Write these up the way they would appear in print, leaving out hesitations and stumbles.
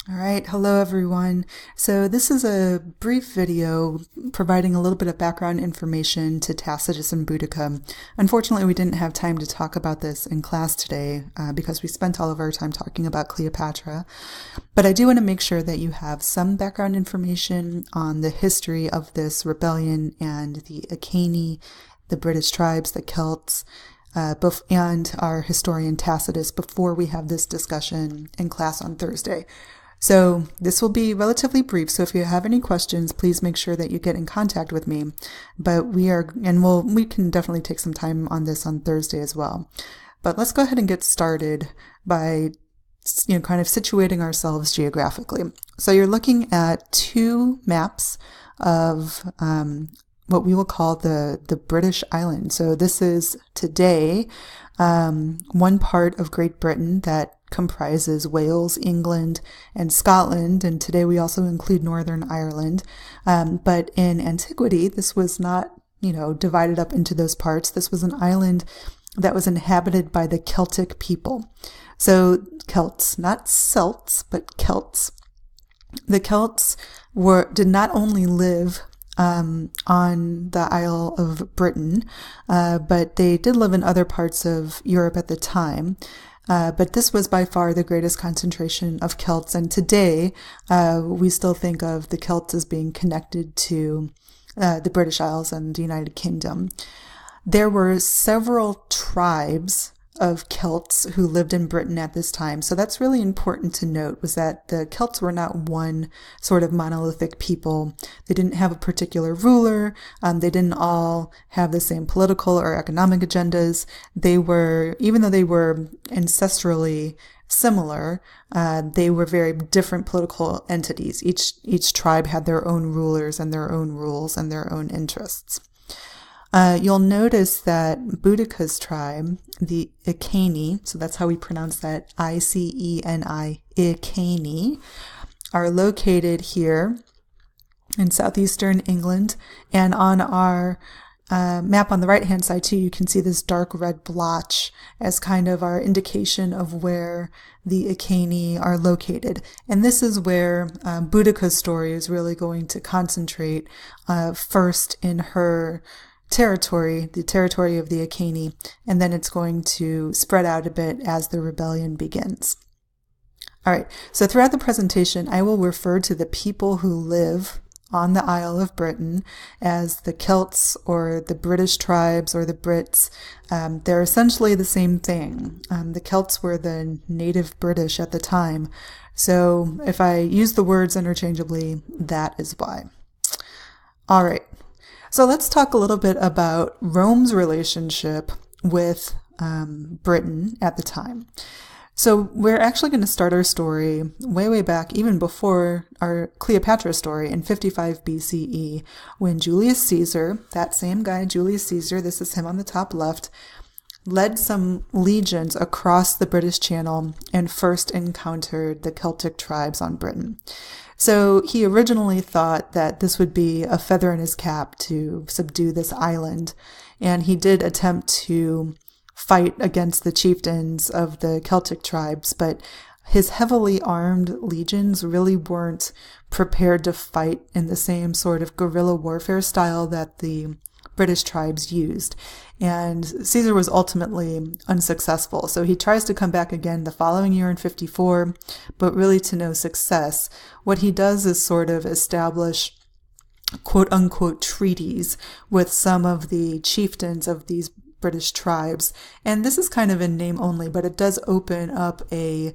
All right, hello everyone. So this is a brief video providing a little bit of background information to Tacitus and Boudica. Unfortunately, we didn't have time to talk about this in class today because we spent all of our time talking about Cleopatra. But I do want to make sure that you have some background information on the history of this rebellion and the Iceni, the British tribes, the Celts, and our historian Tacitus before we have this discussion in class on Thursday. So this will be relatively brief, so if you have any questions, please make sure that you get in contact with me. But we can definitely take some time on this on Thursday as well. But let's go ahead and get started by kind of situating ourselves geographically. So you're looking at two maps of what we will call the British Island. So this is today one part of Great Britain that comprises Wales, England, and Scotland, and today we also include Northern Ireland. But in antiquity, this was not, divided up into those parts. This was an island that was inhabited by the Celtic people. So Celts, not Celts, but Celts. The Celts did not only live on the Isle of Britain, but they did live in other parts of Europe at the time. But this was by far the greatest concentration of Celts, and today we still think of the Celts as being connected to the British Isles and the United Kingdom. There were several tribes of Celts who lived in Britain at this time, so that's really important to note, was that the Celts were not one sort of monolithic people. They didn't have a particular ruler. They didn't all have the same political or economic agendas. Even though they were ancestrally similar, they were very different political entities. Each tribe had their own rulers and their own rules and their own interests. You'll notice that Boudica's tribe, the Iceni, so that's how we pronounce that, I-C-E-N-I, Iceni, are located here in southeastern England. And on our map on the right-hand side, too, you can see this dark red blotch as kind of our indication of where the Iceni are located. And this is where Boudica's story is really going to concentrate first in her territory, the territory of the Iceni, and then it's going to spread out a bit as the rebellion begins. All right, so throughout the presentation, I will refer to the people who live on the Isle of Britain as the Celts or the British tribes or the Brits. They're essentially the same thing. The Celts were the native British at the time, so if I use the words interchangeably, that is why. All right. So let's talk a little bit about Rome's relationship with Britain at the time. So we're actually going to start our story way back, even before our Cleopatra story, in 55 BCE, when Julius Caesar, that same guy, Julius Caesar, this is him on the top left, led some legions across the British Channel and first encountered the Celtic tribes on Britain. So he originally thought that this would be a feather in his cap to subdue this island, and he did attempt to fight against the chieftains of the Celtic tribes, but his heavily armed legions really weren't prepared to fight in the same sort of guerrilla warfare style that the British tribes used. And Caesar was ultimately unsuccessful. So he tries to come back again the following year in 54, but really to no success. What he does is sort of establish quote unquote treaties with some of the chieftains of these British tribes. And this is kind of in name only, but it does open up a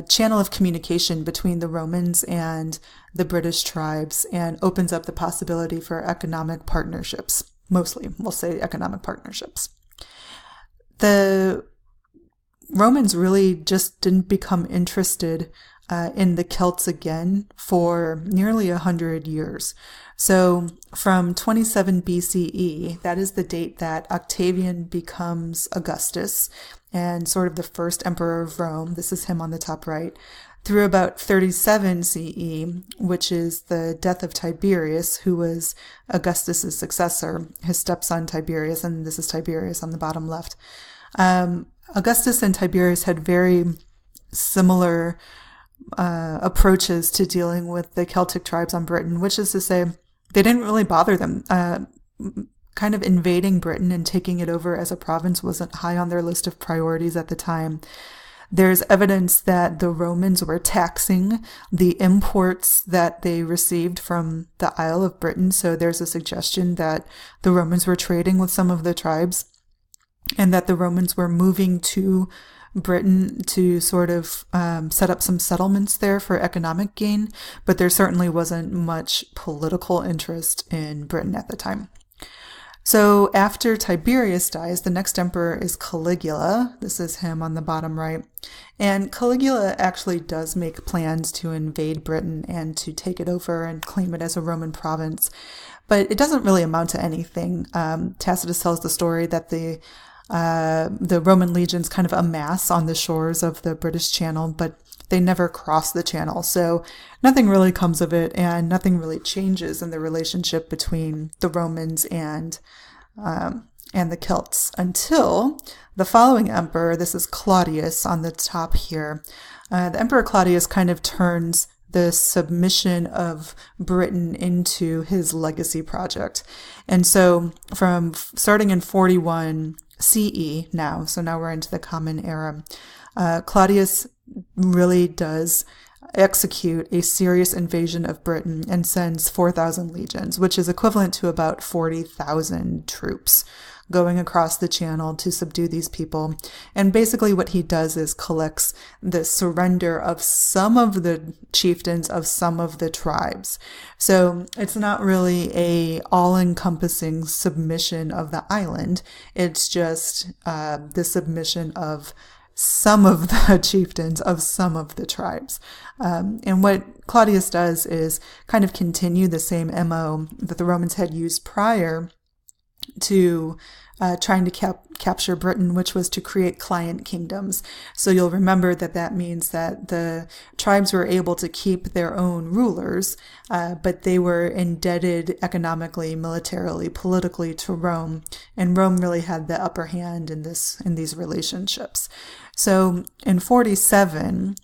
channel of communication between the Romans and the British tribes and opens up the possibility for economic partnerships. Mostly, we'll say economic partnerships. The Romans really just didn't become interested in the Celts again for nearly 100 years. So from 27 BCE, that is the date that Octavian becomes Augustus and sort of the first emperor of Rome. This is him on the top right. Through about 37 CE, which is the death of Tiberius, who was Augustus's successor, his stepson Tiberius, and this is Tiberius on the bottom left. Augustus and Tiberius had very similar approaches to dealing with the Celtic tribes on Britain, which is to say they didn't really bother them. Kind of invading Britain and taking it over as a province wasn't high on their list of priorities at the time. There's evidence that the Romans were taxing the imports that they received from the Isle of Britain, so there's a suggestion that the Romans were trading with some of the tribes and that the Romans were moving to Britain to sort of set up some settlements there for economic gain, but there certainly wasn't much political interest in Britain at the time. So after Tiberius dies, the next emperor is Caligula. This is him on the bottom right. And Caligula actually does make plans to invade Britain and to take it over and claim it as a Roman province. But it doesn't really amount to anything. Tacitus tells the story that the Roman legions kind of amass on the shores of the British Channel, but they never cross the channel. So nothing really comes of it, and nothing really changes in the relationship between the Romans and the Celts until the following emperor. This is Claudius on the top here. The Emperor Claudius kind of turns the submission of Britain into his legacy project. And so from starting in 41 CE now, so now we're into the Common Era, Claudius really does execute a serious invasion of Britain and sends 4,000 legions, which is equivalent to about 40,000 troops going across the channel to subdue these people. And basically what he does is collects the surrender of some of the chieftains of some of the tribes. So it's not really a all-encompassing submission of the island. It's just the submission of some of the chieftains of some of the tribes. And what Claudius does is kind of continue the same MO that the Romans had used prior to trying to capture Britain, which was to create client kingdoms. So you'll remember that that means that the tribes were able to keep their own rulers, but they were indebted economically, militarily, politically to Rome, and Rome really had the upper hand in these relationships. So in 47,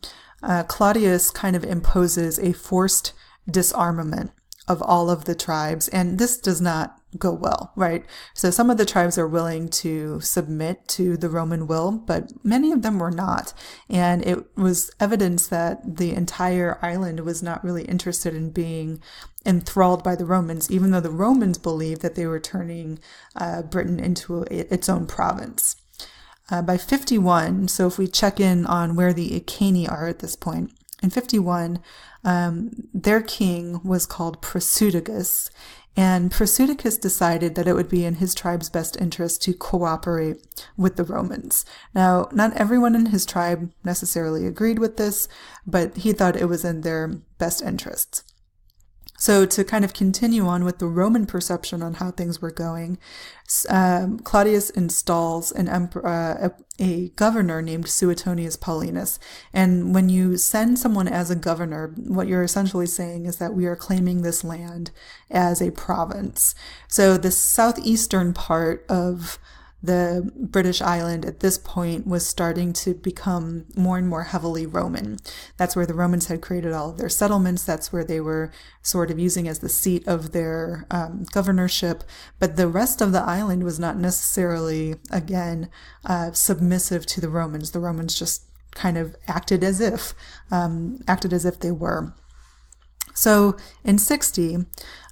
Claudius kind of imposes a forced disarmament of all of the tribes, and this does not go well, right? So some of the tribes are willing to submit to the Roman will, but many of them were not. And it was evidence that the entire island was not really interested in being enthralled by the Romans, even though the Romans believed that they were turning Britain into its own province. By 51, so if we check in on where the Iceni are at this point, in 51, their king was called Prasutagus, and Prasutagus decided that it would be in his tribe's best interest to cooperate with the Romans. Now, not everyone in his tribe necessarily agreed with this, but he thought it was in their best interests. So to kind of continue on with the Roman perception on how things were going, Claudius installs a governor named Suetonius Paulinus. And when you send someone as a governor, what you're essentially saying is that we are claiming this land as a province. So the southeastern part of the British island at this point was starting to become more and more heavily Roman. That's where the Romans had created all of their settlements. That's where they were sort of using as the seat of their governorship. But the rest of the island was not necessarily, again, submissive to the Romans. The Romans just kind of acted as if they were. So in 60,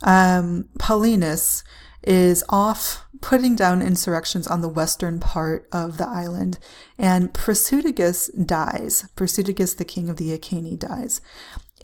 Paulinus is off putting down insurrections on the western part of the island, and Prasutagus dies. Prasutagus, the king of the Iceni, dies.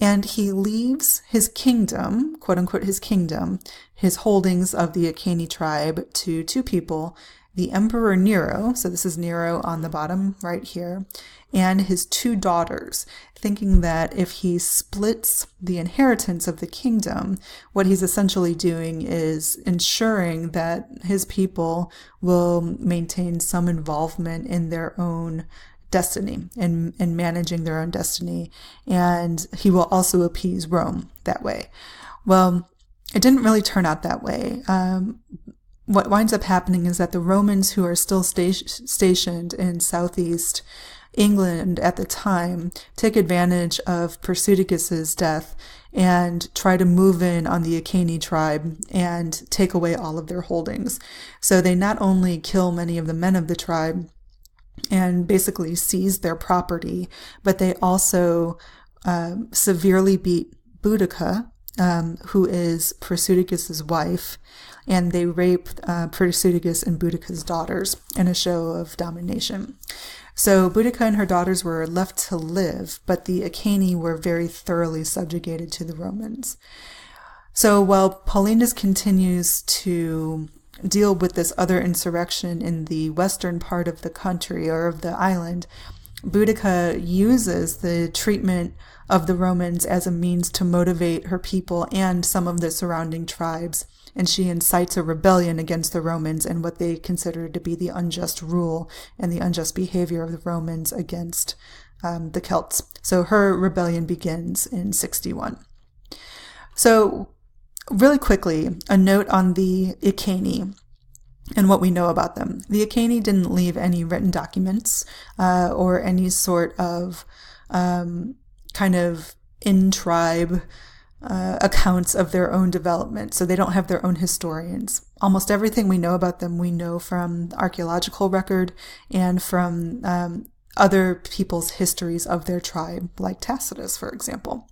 And he leaves his kingdom, quote unquote his kingdom, his holdings of the Iceni tribe to two people, the Emperor Nero, so this is Nero on the bottom right here, and his two daughters, thinking that if he splits the inheritance of the kingdom, what he's essentially doing is ensuring that his people will maintain some involvement in their own destiny and managing their own destiny, and he will also appease Rome that way. Well, it didn't really turn out that way. What winds up happening is that the Romans who are still stationed in southeast England at the time take advantage of Perseuticus's death and try to move in on the Iceni tribe and take away all of their holdings. So they not only kill many of the men of the tribe and basically seize their property, but they also severely beat Boudica, who is Perseuticus's wife, and they rape Perseuticus and Boudica's daughters in a show of domination. So Boudica and her daughters were left to live, but the Iceni were very thoroughly subjugated to the Romans. So while Paulinus continues to deal with this other insurrection in the western part of the country or of the island, Boudica uses the treatment of the Romans as a means to motivate her people and some of the surrounding tribes, and she incites a rebellion against the Romans and what they consider to be the unjust rule and the unjust behavior of the Romans against the Celts. So her rebellion begins in 61. So really quickly, a note on the Iceni and what we know about them. The Iceni didn't leave any written documents or any sort of kind of in-tribe accounts of their own development. So they don't have their own historians. Almost everything we know about them, we know from archaeological record and from other people's histories of their tribe, like Tacitus, for example.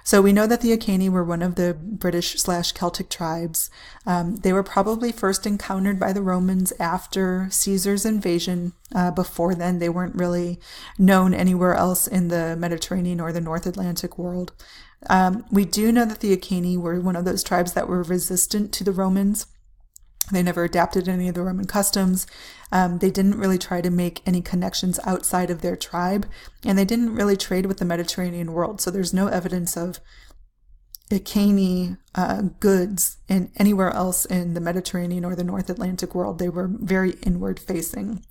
So we know that the Iceni were one of the British/Celtic tribes. They were probably first encountered by the Romans after Caesar's invasion. Before then, they weren't really known anywhere else in the Mediterranean or the North Atlantic world. We do know that the Iceni were one of those tribes that were resistant to the Romans. They never adapted any of the Roman customs. They didn't really try to make any connections outside of their tribe, and they didn't really trade with the Mediterranean world. So there's no evidence of Iceni goods in anywhere else in the Mediterranean or the North Atlantic world. They were very inward facing.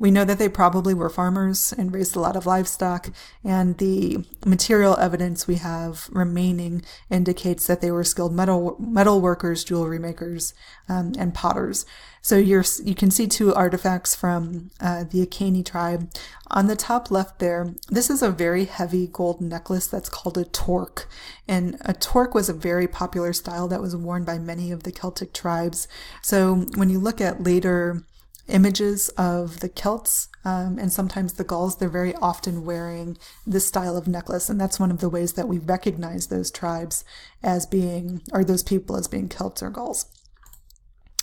We know that they probably were farmers and raised a lot of livestock, and the material evidence we have remaining indicates that they were skilled metal workers, jewelry makers, and potters. So you can see two artifacts from the Iceni tribe. On the top left there, this is a very heavy gold necklace that's called a torque. And a torque was a very popular style that was worn by many of the Celtic tribes. So when you look at later images of the Celts and sometimes the Gauls, they're very often wearing this style of necklace, and that's one of the ways that we recognize those tribes as being, or those people as being Celts or Gauls.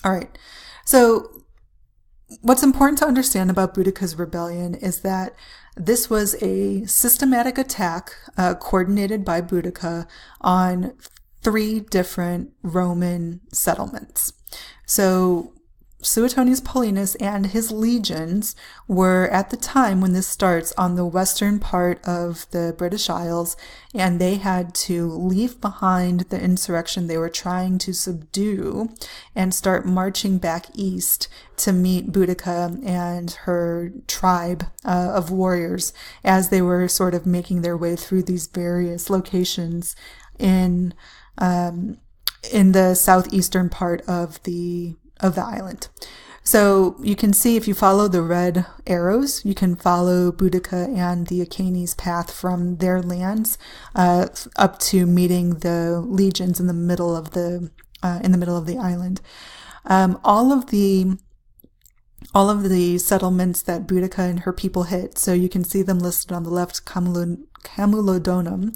All right, so what's important to understand about Boudica's rebellion is that this was a systematic attack coordinated by Boudica on 3 different Roman settlements. So Suetonius Paulinus and his legions were, at the time when this starts, on the western part of the British Isles, and they had to leave behind the insurrection they were trying to subdue and start marching back east to meet Boudica and her tribe of warriors as they were sort of making their way through these various locations in the southeastern part of the island. So you can see, if you follow the red arrows, you can follow Boudica and the Iceni's path from their lands up to meeting the legions in the middle of the island. All of the settlements that Boudica and her people hit, so you can see them listed on the left: Camulodunum,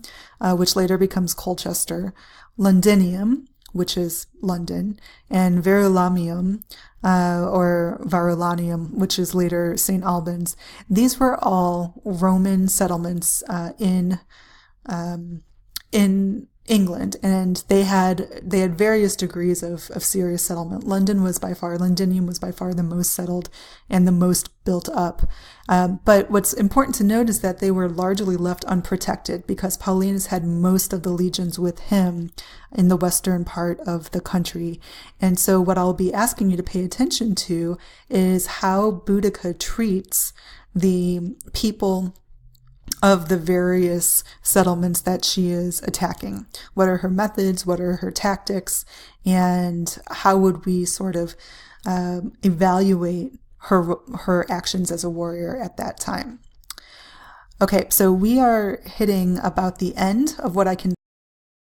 which later becomes Colchester; Londinium, which is London; and Verulamium, or Varulanium, which is later St. Albans. These were all Roman settlements in England, and they had various degrees of serious settlement. Londinium was by far the most settled and the most built up. But what's important to note is that they were largely left unprotected because Paulinus had most of the legions with him in the western part of the country. And so what I'll be asking you to pay attention to is how Boudica treats the people of the various settlements that she is attacking. What are her methods? What are her tactics? And how would we sort of evaluate her actions as a warrior at that time? Okay, so we are hitting about the end of what I can